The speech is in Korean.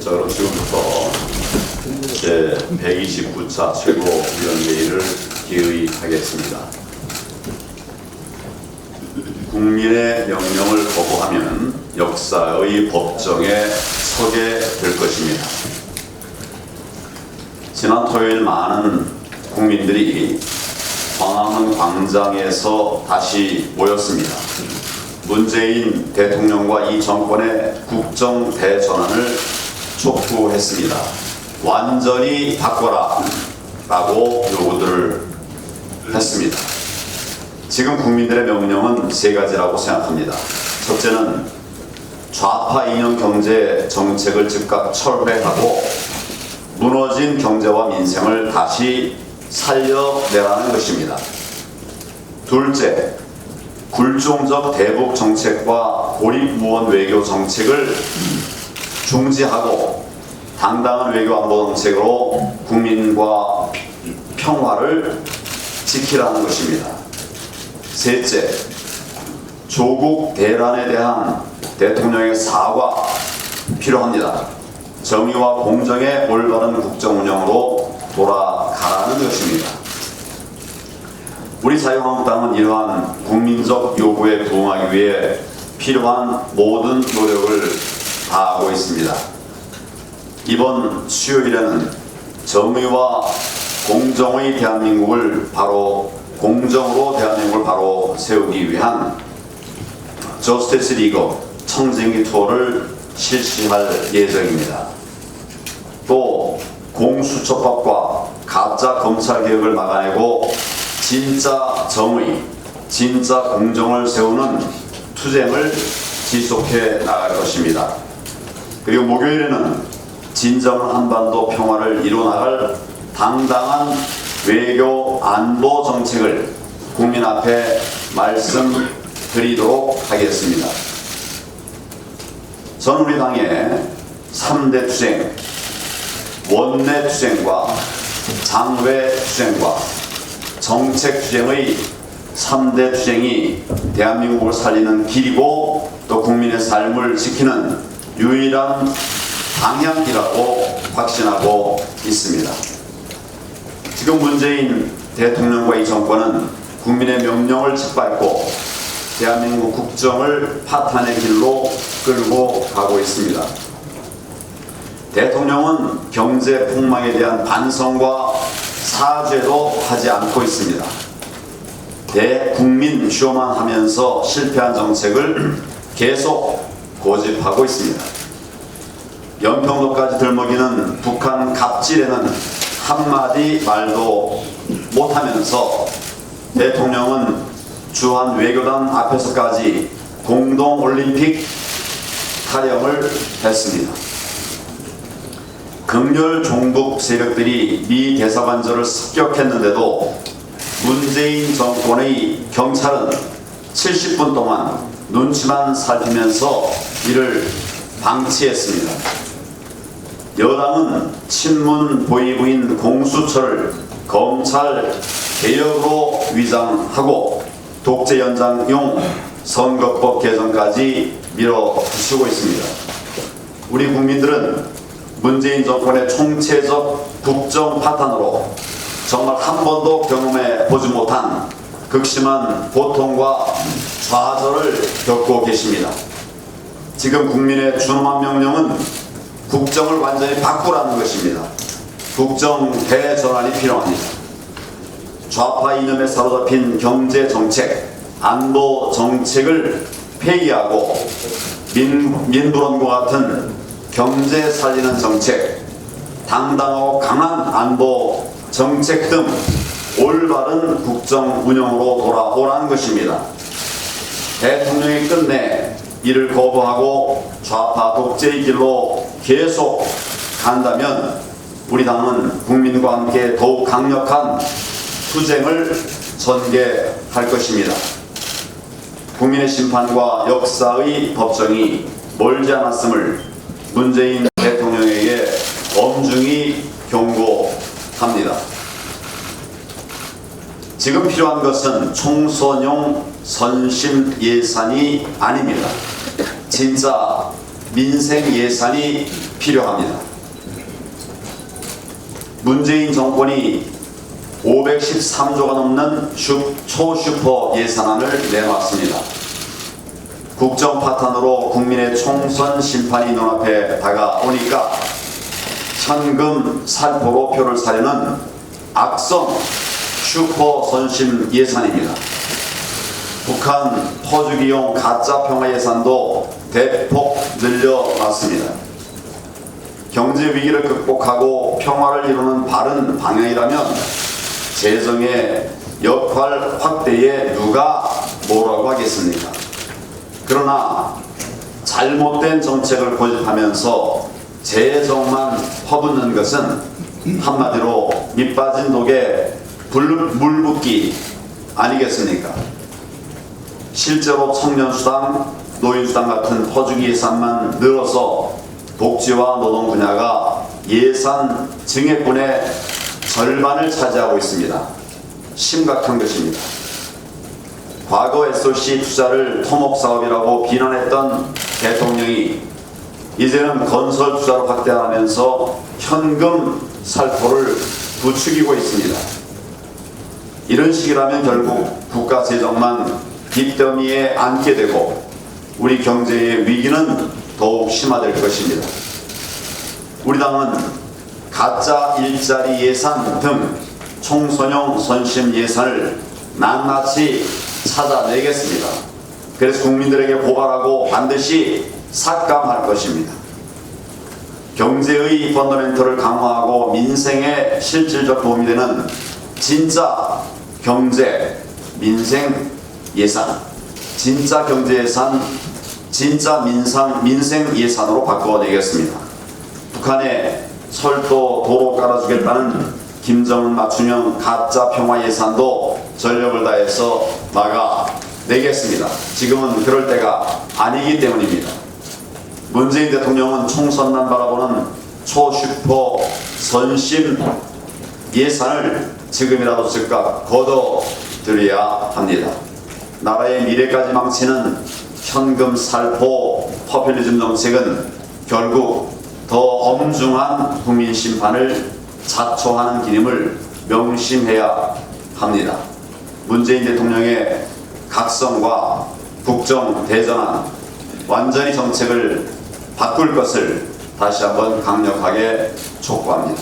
자, 그럼 지금부터 제 129차 최고위원회의를 기의하겠습니다. 국민의 명령을 거부하면 역사의 법정에 서게 될 것입니다. 지난 토요일 많은 국민들이 광화문 광장에서 다시 모였습니다. 문재인 대통령과 이 정권의 국정 대전환을 촉구했습니다. 완전히 바꿔라 라고 요구들을 했습니다. 지금 국민들의 명령은 세 가지라고 생각합니다. 첫째는 좌파 이념 경제 정책을 즉각 철회하고 무너진 경제와 민생을 다시 살려내라는 것입니다. 둘째, 굴종적 대북 정책과 고립무원 외교 정책을 중지하고 당당한 외교 안보 정책으로 국민과 평화를 지키라는 것입니다. 셋째, 조국 대란에 대한 대통령의 사과 필요합니다. 정의와 공정의 올바른 국정 운영으로 돌아가라는 것입니다. 우리 자유한국당은 이러한 국민적 요구에 부응하기 위해 필요한 모든 노력을 다하고 있습니다. 이번 수요일에는 정의와 공정의 대한민국을 공정으로 대한민국을 바로 세우기 위한 저스티스 리그 청진기 투어를 실시할 예정입니다. 또 공수처법과 가짜 검찰개혁을 막아내고 진짜 정의, 진짜 공정을 세우는 투쟁을 지속해 나갈 것입니다. 그리고 목요일에는 진정한 한반도 평화를 이뤄나갈 당당한 외교 안보 정책을 국민 앞에 말씀드리도록 하겠습니다. 저는 우리 당의 3대 투쟁, 원내 투쟁과 장외 투쟁과 정책 투쟁의 3대 투쟁이 대한민국을 살리는 길이고 또 국민의 삶을 지키는 유일한 방향이라고 확신하고 있습니다. 지금 문재인 대통령과 이 정권은 국민의 명령을 짓밟고 대한민국 국정을 파탄의 길로 끌고 가고 있습니다. 대통령은 경제 폭망에 대한 반성과 사죄도 하지 않고 있습니다. 대국민 쇼만 하면서 실패한 정책을 계속 고집하고 있습니다. 연평도까지 들먹이는 북한 갑질에는 한마디 말도 못하면서 대통령은 주한 외교단 앞에서까지 공동올림픽 타령을 했습니다. 극렬 종북 세력들이 미 대사관절을 습격했는데도 문재인 정권의 경찰은 70분 동안 눈치만 살피면서 이를 방치했습니다. 여당은 친문 보위부인 공수처를 검찰 개혁으로 위장하고 독재 연장용 선거법 개정까지 밀어붙이고 있습니다. 우리 국민들은 문재인 정권의 총체적 국정 파탄으로 정말 한 번도 경험해 보지 못한 극심한 고통과 좌절을 겪고 계십니다. 지금 국민의 준엄한 명령은 국정을 완전히 바꾸라는 것입니다. 국정 대전환이 필요합니다. 좌파 이념에 사로잡힌 경제 정책, 안보 정책을 폐기하고 민부론과 같은 경제 살리는 정책, 당당하고 강한 안보 정책 등 올바른 국정 운영으로 돌아오라는 것입니다. 대통령이 끝내 이를 거부하고 좌파 독재의 길로 계속 간다면 우리 당은 국민과 함께 더욱 강력한 투쟁을 전개할 것입니다. 국민의 심판과 역사의 법정이 멀지 않았음을 문재인 대통령에게 엄중히 경고합니다. 지금 필요한 것은 총선용 선심 예산이 아닙니다. 진짜 민생 예산이 필요합니다. 문재인 정권이 513조가 넘는 초슈퍼 예산안을 내놨습니다. 국정 파탄으로 국민의 총선 심판이 눈앞에 다가오니까 현금 살포로 표를 사려는 악성 슈퍼 선심 예산입니다. 북한 퍼주기용 가짜 평화 예산도 대폭 늘려놨습니다. 경제 위기를 극복하고 평화를 이루는 바른 방향이라면 재정의 역할 확대에 누가 뭐라고 하겠습니까? 그러나 잘못된 정책을 고집하면서 재정만 퍼붓는 것은 한마디로 밑빠진 독에 물 붓기 아니겠습니까? 실제로 청년수당, 노인수당 같은 퍼주기 예산만 늘어서 복지와 노동 분야가 예산 증액분의 절반을 차지하고 있습니다. 심각한 것입니다. 과거 SOC 투자를 토목사업이라고 비난했던 대통령이 이제는 건설 투자로 확대하면서 현금 살포를 부추기고 있습니다. 이런 식이라면 결국 국가 재정만 뒷더미에 앉게 되고 우리 경제의 위기는 더욱 심화될 것입니다. 우리 당은 가짜 일자리 예산 등 총선용 선심 예산을 낱낱이 찾아내겠습니다. 그래서 국민들에게 고발하고 반드시 삭감할 것입니다. 경제의 펀더멘털을 강화하고 민생에 실질적 도움이 되는 진짜 경제, 민생 예산, 진짜 경제 예산, 진짜 민생 예산으로 바꿔내겠습니다. 북한에 철도, 도로 깔아주겠다는 김정은 맞춤형 가짜 평화 예산도 전력을 다해서 막아내겠습니다. 지금은 그럴 때가 아니기 때문입니다. 문재인 대통령은 총선만 바라보는 초슈퍼 선심 예산을 지금이라도 즉각 걷어들여야 합니다. 나라의 미래까지 망치는 현금 살포 포퓰리즘 정책은 결국 더 엄중한 국민 심판을 자초하는 길임을 명심해야 합니다. 문재인 대통령의 각성과 국정 대전환, 완전히 정책을 바꿀 것을 다시 한번 강력하게 촉구합니다.